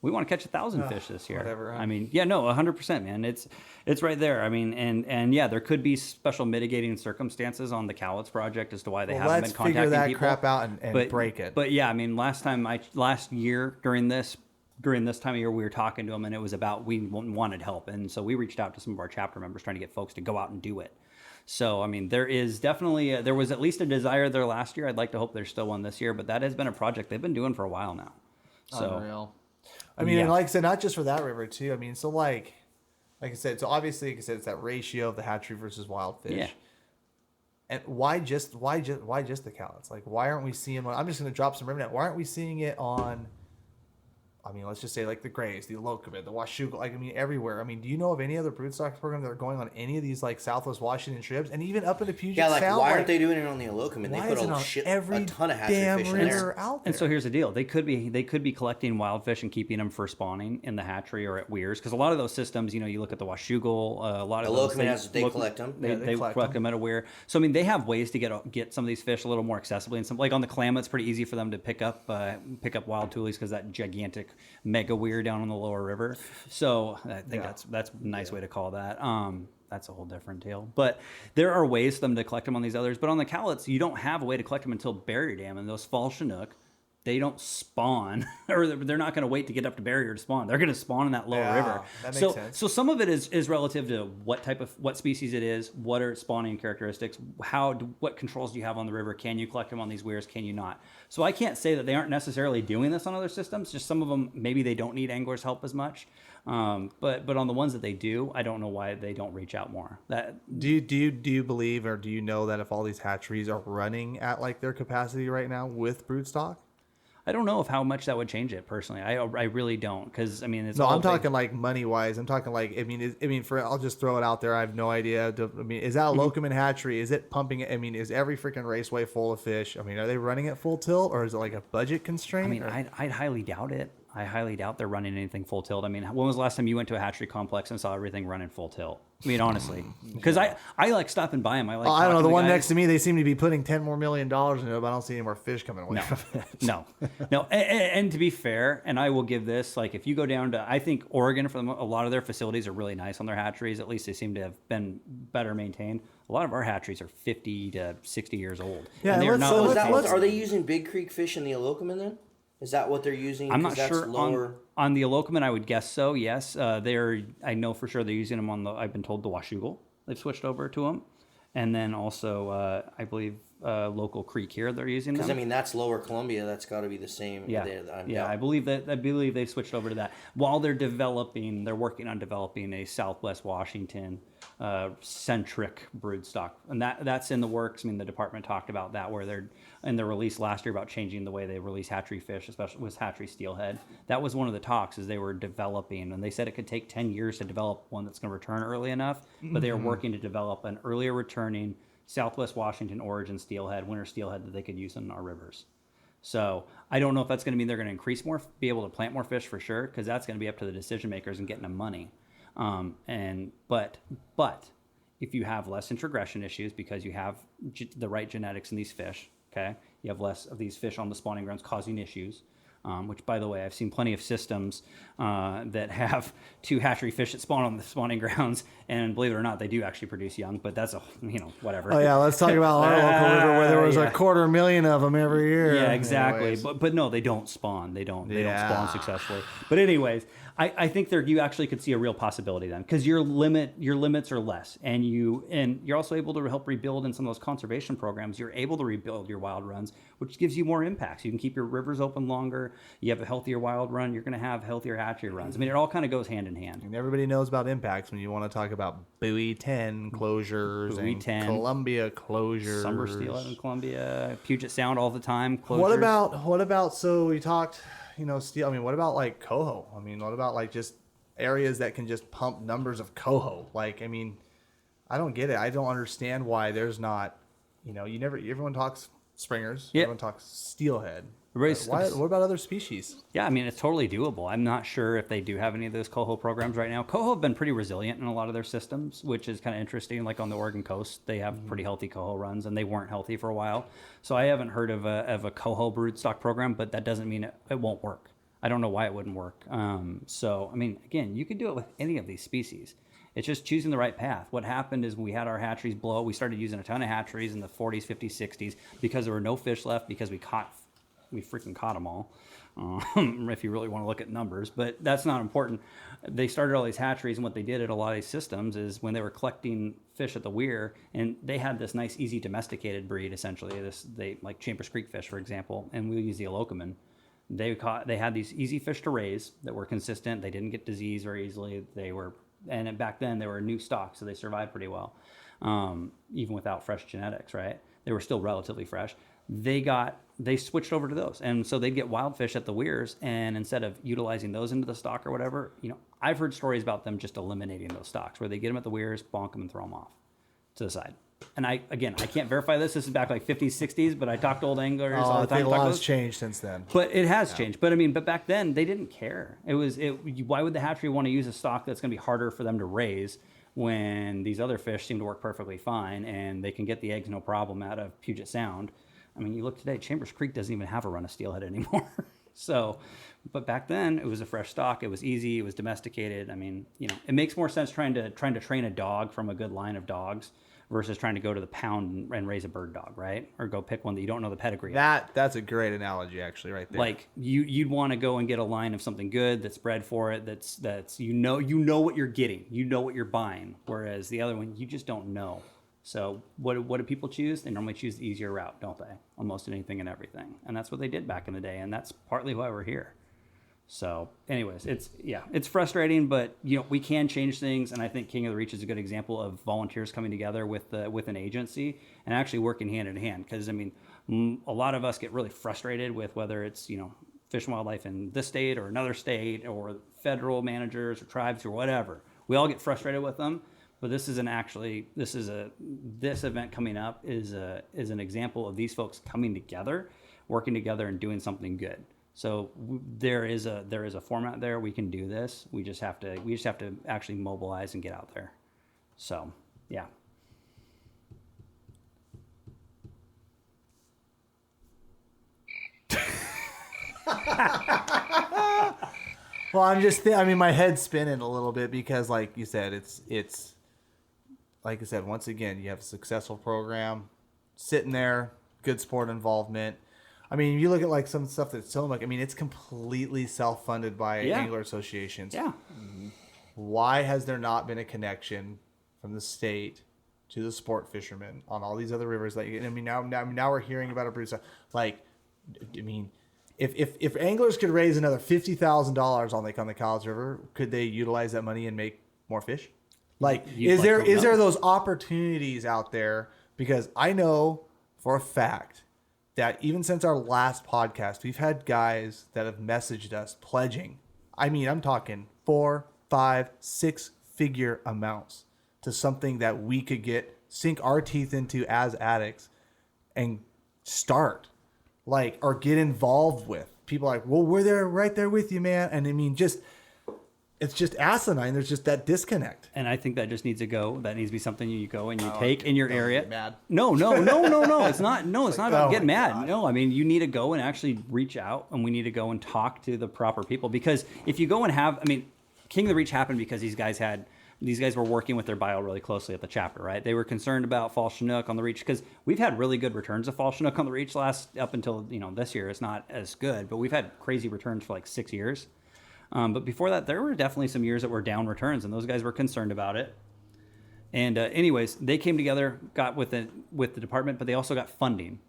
We want to catch 1,000 fish this year. Whatever. I mean, yeah, no, 100%, man. It's right there. I mean, and yeah, there could be special mitigating circumstances on the Cowlitz project as to why they haven't been Let's contacting figure that people. crap out and break it. But yeah, I mean, last year during this time of year, we were talking to them, and it was about we wanted help, and so we reached out to some of our chapter members trying to get folks to go out and do it. So, I mean, there is definitely there was at least a desire there last year. I'd like to hope there's still one this year, but that has been a project they've been doing for a while now. So. Unreal. I mean, Yeah. and like I said, not just for that river too. I mean, so like I said, so obviously, like I said, it's that ratio of the hatchery versus wild fish. Yeah. And why just the Cowlitz? Like, why aren't we seeing? I'm just going to drop some river net. Why aren't we seeing it on? I mean, let's just say like the Grays, the Locust, the Washougal, like, I mean, everywhere. I mean, do you know of any other broodstock program that are going on any of these like Southwest Washington strips and even up into Puget Yeah, like Sound? why aren't they doing it on the Olocum? And they why put is it on a ton of hatchery damn fish in river there. out there? And so here's the deal: they could be collecting wild fish and keeping them for spawning in the hatchery or at weirs, because a lot of those systems, you know, you look at the Washougal, a lot of The those Locum they collect them. They collect them at a weir. So I mean, they have ways to get some of these fish a little more accessibly, and some like on the Klamath, it's pretty easy for them to pick up wild tulies because that gigantic mega weir down on the lower river. So I think that's a nice way to call that. That's a whole different deal. But there are ways for them to collect them on these others. But on the Cowlitz, you don't have a way to collect them until Barrier Dam, and those fall Chinook, they don't spawn, or they're not going to wait to get up to barrier to spawn. They're going to spawn in that lower river. That makes sense. So some of it is relative to what species it is, what are its spawning characteristics, what controls do you have on the river? Can you collect them on these weirs? Can you not? So I can't say that they aren't necessarily doing this on other systems. Just some of them, maybe they don't need anglers' help as much. But on the ones that they do, I don't know why they don't reach out more. Do you believe, or do you know that if all these hatcheries are running at like their capacity right now with broodstock? I don't know how much that would change it personally. I really don't, because I mean, it's No, all I'm talking like money wise. I'm talking like I'll just throw it out there. I have no idea. Is that a Locum and hatchery? Is it pumping? I mean, is every freaking raceway full of fish? I mean, are they running at full tilt, or is it like a budget constraint? I mean, I'd highly doubt it. I highly doubt they're running anything full tilt. I mean, when was the last time you went to a hatchery complex and saw everything running full tilt? I mean, honestly, because I like stopping by them. I like. I don't know. talking The to one guys. next to me, they seem to be putting $10 million into it, but I don't see any more fish coming away from it. No. And to be fair, and I will give this, like, if you go down to, I think Oregon, for a lot of their facilities are really nice on their hatcheries. At least they seem to have been better maintained. A lot of our hatcheries are 50 to 60 years old. Yeah, and they are let's- not so So let's- are they using Big Creek fish in the Olocum then? Is that what they're using? I'm 'Cause not that's sure lower. on the Elocomin. I would guess so. Yes, I know for sure they're using them on the. I've been told the Washougal. They've switched over to them, and then also I believe local Creek here they're using them. Because I mean, that's Lower Columbia. That's got to be the same. Yeah, Yeah. I believe they've switched over to that while they're working on developing a Southwest Washington centric broodstock, and that's in the works. I mean, the department talked about that where they're in the release last year about changing the way they release hatchery fish, especially with hatchery steelhead. That was one of the talks is they were developing, and they said it could take 10 years to develop one that's going to return early enough, but they are working to develop an earlier returning Southwest Washington origin steelhead, winter steelhead that they could use in our rivers. So I don't know if that's going to mean they're going to be able to plant more fish for sure, because that's going to be up to the decision makers and getting them money. But if you have less introgression issues because you have the right genetics in these fish, okay, you have less of these fish on the spawning grounds causing issues. Which, by the way, I've seen plenty of systems that have 2 hatchery fish that spawn on the spawning grounds, and believe it or not, they do actually produce young. But that's whatever. Oh yeah, let's talk about our local river where there was 250,000 of them every year. Yeah, exactly. Anyways. But no, they don't spawn. They don't spawn successfully. But anyways, I think you actually could see a real possibility then, because your limits are less, and you're also able to help rebuild in some of those conservation programs. You're able to rebuild your wild runs, which gives you more impacts. You can keep your rivers open longer. You have a healthier wild run. You're going to have healthier hatchery runs. I mean, it all kind of goes hand in hand. And everybody knows about impacts when you want to talk about Buoy 10 closures, Buoy and 10, Columbia closures, Summer Steelhead in Columbia, Puget Sound all the time. Closures. What about? So we talked, steel. I mean, what about like coho? I mean, what about like just areas that can just pump numbers of coho? Like, I mean, I don't get it. I don't understand why there's not. Everyone talks springers. Yeah. Everyone talks steelhead. What about other species? Yeah, I mean, it's totally doable. I'm not sure if they do have any of those coho programs right now. Coho have been pretty resilient in a lot of their systems, which is kind of interesting. Like on the Oregon coast, they have pretty healthy coho runs, and they weren't healthy for a while. So I haven't heard of a coho broodstock program, but that doesn't mean it won't work. I don't know why it wouldn't work. So, I mean, again, you can do it with any of these species. It's just choosing the right path. What happened is when we had our hatcheries blow, we started using a ton of hatcheries in the 40s, 50s, 60s because there were no fish left because we freaking caught them all, if you really want to look at numbers, but that's not important. They started all these hatcheries, and what they did at a lot of these systems is when they were collecting fish at the weir, and they had this nice, easy domesticated breed, essentially. They like Chambers Creek fish, for example, and we use the Elocomin. They had these easy fish to raise that were consistent. They didn't get disease very easily. And back then they were new stock, so they survived pretty well, even without fresh genetics, right? They were still relatively fresh. They switched over to those, and so they'd get wild fish at the weirs, and instead of utilizing those into the stock or whatever, I've heard stories about them just eliminating those stocks where they get them at the weirs, bonk them, and throw them off to the side. And I can't verify this. This is back like 50s, 60s, but I talk to old anglers all the time. I think a lot has changed since then. But it has changed. But back then they didn't care. Why would the hatchery want to use a stock that's going to be harder for them to raise when these other fish seem to work perfectly fine and they can get the eggs no problem out of Puget Sound? I mean, you look today, Chambers Creek doesn't even have a run of steelhead anymore. So, but back then it was a fresh stock. It was easy. It was domesticated. I mean, it makes more sense trying to train a dog from a good line of dogs versus trying to go to the pound and raise a bird dog, right? Or go pick one that you don't know the pedigree of. That's a great analogy, actually, right there. Like you'd want to go and get a line of something good that's bred for it. That's you know what you're getting. You know what you're buying. Whereas the other one, you just don't know. So what do people choose? They normally choose the easier route, don't they? On most anything and everything. And that's what they did back in the day. And that's partly why we're here. So anyways, it's frustrating, but we can change things. And I think King of the Reach is a good example of volunteers coming together with an agency and actually working hand in hand. Because I mean, a lot of us get really frustrated with whether it's, Fish and Wildlife in this state or another state or federal managers or tribes or whatever. We all get frustrated with them. But this event coming up is an example of these folks coming together, working together, and doing something good. So there is a format there. We can do this. We just have to actually mobilize and get out there. So yeah. Well, my head's spinning a little bit because, like you said, it's. Like I said, once again, you have a successful program sitting there, good sport involvement. I mean, you look at like some stuff that's Tillamook. I mean, it's completely self-funded by Yeah. angler associations. Yeah. Why has there not been a connection from the state to the sport fishermen on all these other rivers? Like, I mean, now we're hearing about a broodstock. Like, I mean, if anglers could raise another $50,000 on the Cowles River, could they utilize that money and make more fish? Like, is there those opportunities out there? Because I know for a fact that even since our last podcast, we've had guys that have messaged us pledging. I mean, I'm talking 4, 5, 6-figure amounts to something that we could sink our teeth into as addicts and start, like, or get involved with. People are like, well, we're there, right there with you, man. And I mean, it's just asinine. There's just that disconnect. And I think that just needs to go. That needs to be something you go and you take in your area. Mad. No. It's not. No, it's not about getting mad. God. No, I mean, you need to go and actually reach out, and we need to go and talk to the proper people. Because if you go and King of the Reach happened because these guys were working with their bio really closely at the chapter, right? They were concerned about fall Chinook on the Reach because we've had really good returns of fall Chinook on the Reach up until this year. It's not as good, but we've had crazy returns for like 6 years. But before that, there were definitely some years that were down returns, and those guys were concerned about it. And anyways, they came together, got with the department, but they also got funding.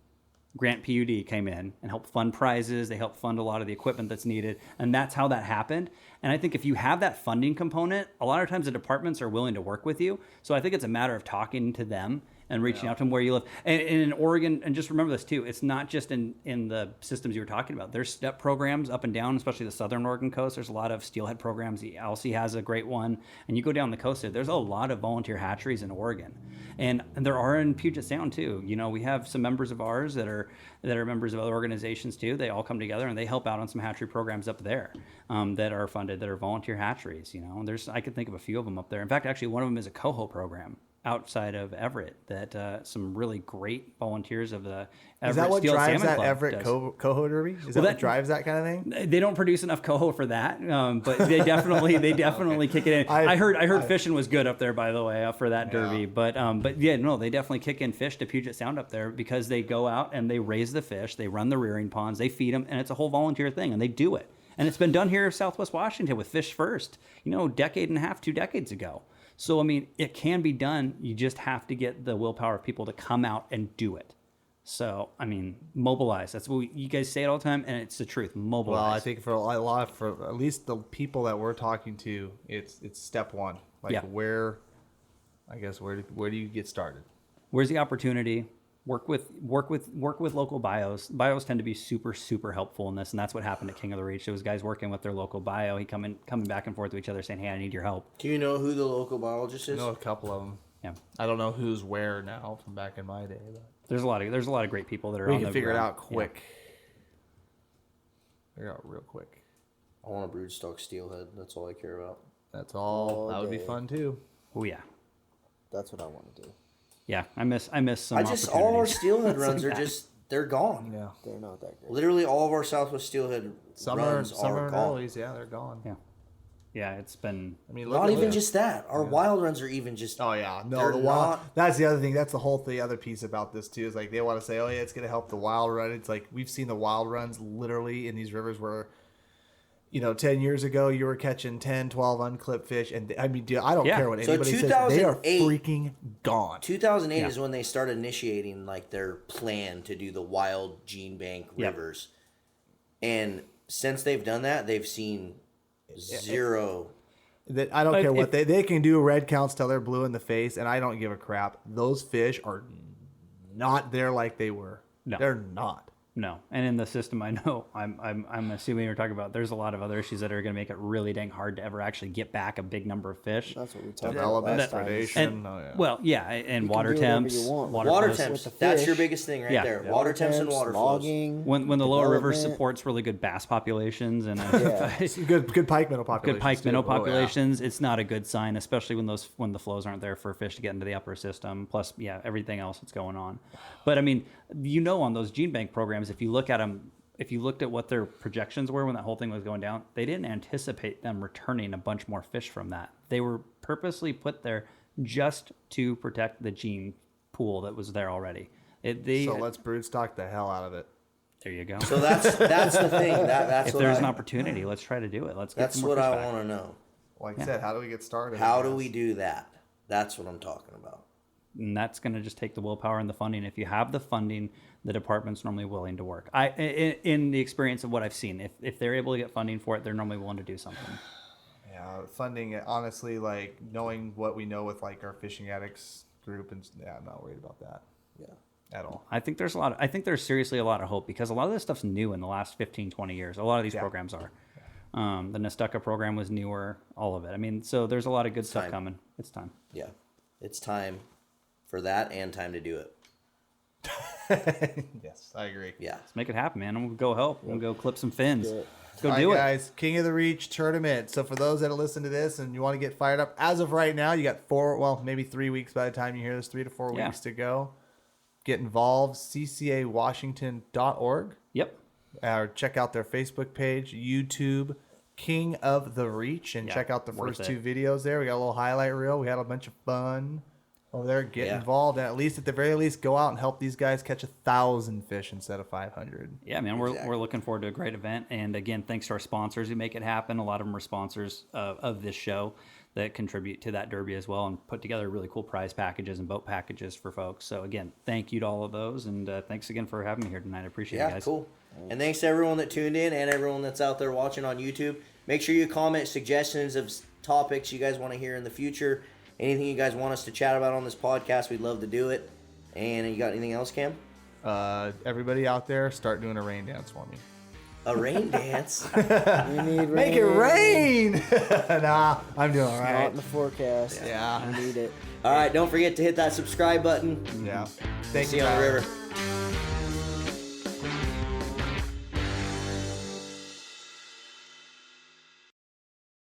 Grant PUD came in and helped fund prizes. They helped fund a lot of the equipment that's needed, and that's how that happened. And I think if you have that funding component, a lot of times the departments are willing to work with you. So I think it's a matter of talking to them and reaching out to them where you live. And in Oregon, and just remember this too, it's not just in the systems you were talking about. There's step programs up and down, especially the southern Oregon coast. There's a lot of steelhead programs. The ALSI has a great one. And you go down the coast there's a lot of volunteer hatcheries in Oregon. And there are in Puget Sound too. We have some members of ours that are members of other organizations too. They all come together and they help out on some hatchery programs up there that are funded, that are volunteer hatcheries. I could think of a few of them up there. In fact, actually one of them is a coho program outside of Everett that some really great volunteers of the Everett Is that what Steel drives Salmon that Club Everett coho derby? Is that what drives that kind of thing? They don't produce enough coho for that, but they definitely kick it in. I heard fishing was good up there, by the way, for that derby. But yeah, no, they definitely kick in fish to Puget Sound up there because they go out and they raise the fish, they run the rearing ponds, they feed them, and it's a whole volunteer thing, and they do it. And it's been done here in Southwest Washington with Fish First, decade and a half, 2 decades ago. So, I mean, it can be done. You just have to get the willpower of people to come out and do it. So, I mean, mobilize. That's what you guys say it all the time, and it's the truth. Mobilize. Well, I think for at least the people that we're talking to, it's step one. Like, where do you get started? Where's the opportunity? Work with local bios. Bios tend to be super, super helpful in this, and that's what happened at King of the Reach. It was guys working with their local bio. Coming back and forth to each other saying, "Hey, I need your help." Do you know who the local biologist is? I know a couple of them. Yeah, I don't know who's where now from back in my day. But there's a lot of great people that are. We on can the figure it ground. out quick. Figure it out real quick. I want a broodstock steelhead. That's all I care about. That's all. That would be fun too. Oh yeah, That's what I want to do. yeah. I miss some. All our steelhead runs are they're gone. Yeah. They're not that great. Literally all of our Southwest steelhead runs are gone. earlies, yeah, they're gone. Yeah, it's been. I mean, Not even just that. Our wild runs are even just. Oh yeah, no, they're the wild. not- That's the other thing. That's the other piece about this too. Is like they want to say, oh yeah, it's gonna help the wild run. It's like we've seen the wild runs literally in these rivers where, 10 years ago you were catching 10, 12 unclipped fish, and I mean, dude, I don't care what So anybody says. They are 2008 freaking gone. 2008 is when they started initiating like their plan to do the wild gene bank rivers, and since they've done that, they've seen zero. That I don't care what they can do red counts till they're blue in the face, and I don't give a crap. Those fish are not there like they were. No. They're not. No, and in the system, I know I'm assuming you're talking about. There's a lot of other issues that are going to make it really dang hard to ever actually get back a big number of fish. That's what we talked about Development, last time. predation. And, well, yeah, and water do whatever temps, you want. Water With temps. the That's fish. your biggest thing right Yeah. there. Water temps and water flows. logging. When the lower river development. supports really good bass populations and Good pike minnow populations. good pike minnow too. Oh, yeah. populations, it's not a good sign, especially when the flows aren't there for fish to get into the upper system. Plus, everything else that's going on. But I mean, on those gene bank programs, if you look at them. If you looked at what their projections were when that whole thing was going down, they didn't anticipate them returning a bunch more fish from that. They were purposely put there just to protect the gene pool that was there already. So let's broodstock the hell out of it. There you go. So that's the thing. That's If what there's I, an opportunity, let's try to do it. Let's get that's some more what fish I back. want to know. Like I said, how do we get started? How do we do that? That's what I'm talking about. And that's going to just take the willpower and the funding. If you have the funding, the department's normally willing to work. In the experience of what I've seen, if they're able to get funding for it, they're normally willing to do something. Yeah, funding it, honestly, like knowing what we know with like our fishing addicts group, and yeah, I'm not worried about that. Yeah. At all. I think there's seriously a lot of hope because a lot of this stuff's new in the last 15, 20 years. A lot of these programs are. The Nestucca program was newer, all of it. I mean, so there's a lot of good stuff coming. It's time. Yeah. It's time for that and time to do it. Yes, I agree. Yeah. Let's make it happen, man. I'm going to go help. I'm going to go clip some fins. Do it. Let's go All do right, it. guys, King of the Reach tournament. So for those that listen to this and you want to get fired up, as of right now, you got maybe 3 weeks by the time you hear this, 3 to 4 Yeah. weeks to go. Get involved, ccawashington.org. Yep. Check out their Facebook page, YouTube, King of the Reach, and Yeah, check out the worth first it. 2 videos there. We got a little highlight reel. We had a bunch of fun over there. Get Yeah. involved, and at the very least, go out and help these guys catch 1,000 fish instead of 500. Yeah, man, we're looking forward to a great event. And again, thanks to our sponsors who make it happen. A lot of them are sponsors of this show that contribute to that derby as well and put together really cool prize packages and boat packages for folks. So again, thank you to all of those. And thanks again for having me here tonight. I appreciate it, Yeah, guys. cool. And thanks to everyone that tuned in and everyone that's out there watching on YouTube. Make sure you comment suggestions of topics you guys want to hear in the future. Anything you guys want us to chat about on this podcast, we'd love to do it. And you got anything else, Cam? Everybody out there, start doing a rain dance for me. A rain dance? We need rain. Make it rain! Nah, I'm doing all Not right. in the forecast. Yeah. We need it. All right, don't forget to hit that subscribe button. Yeah. Thank See you, you on the Tyler. river.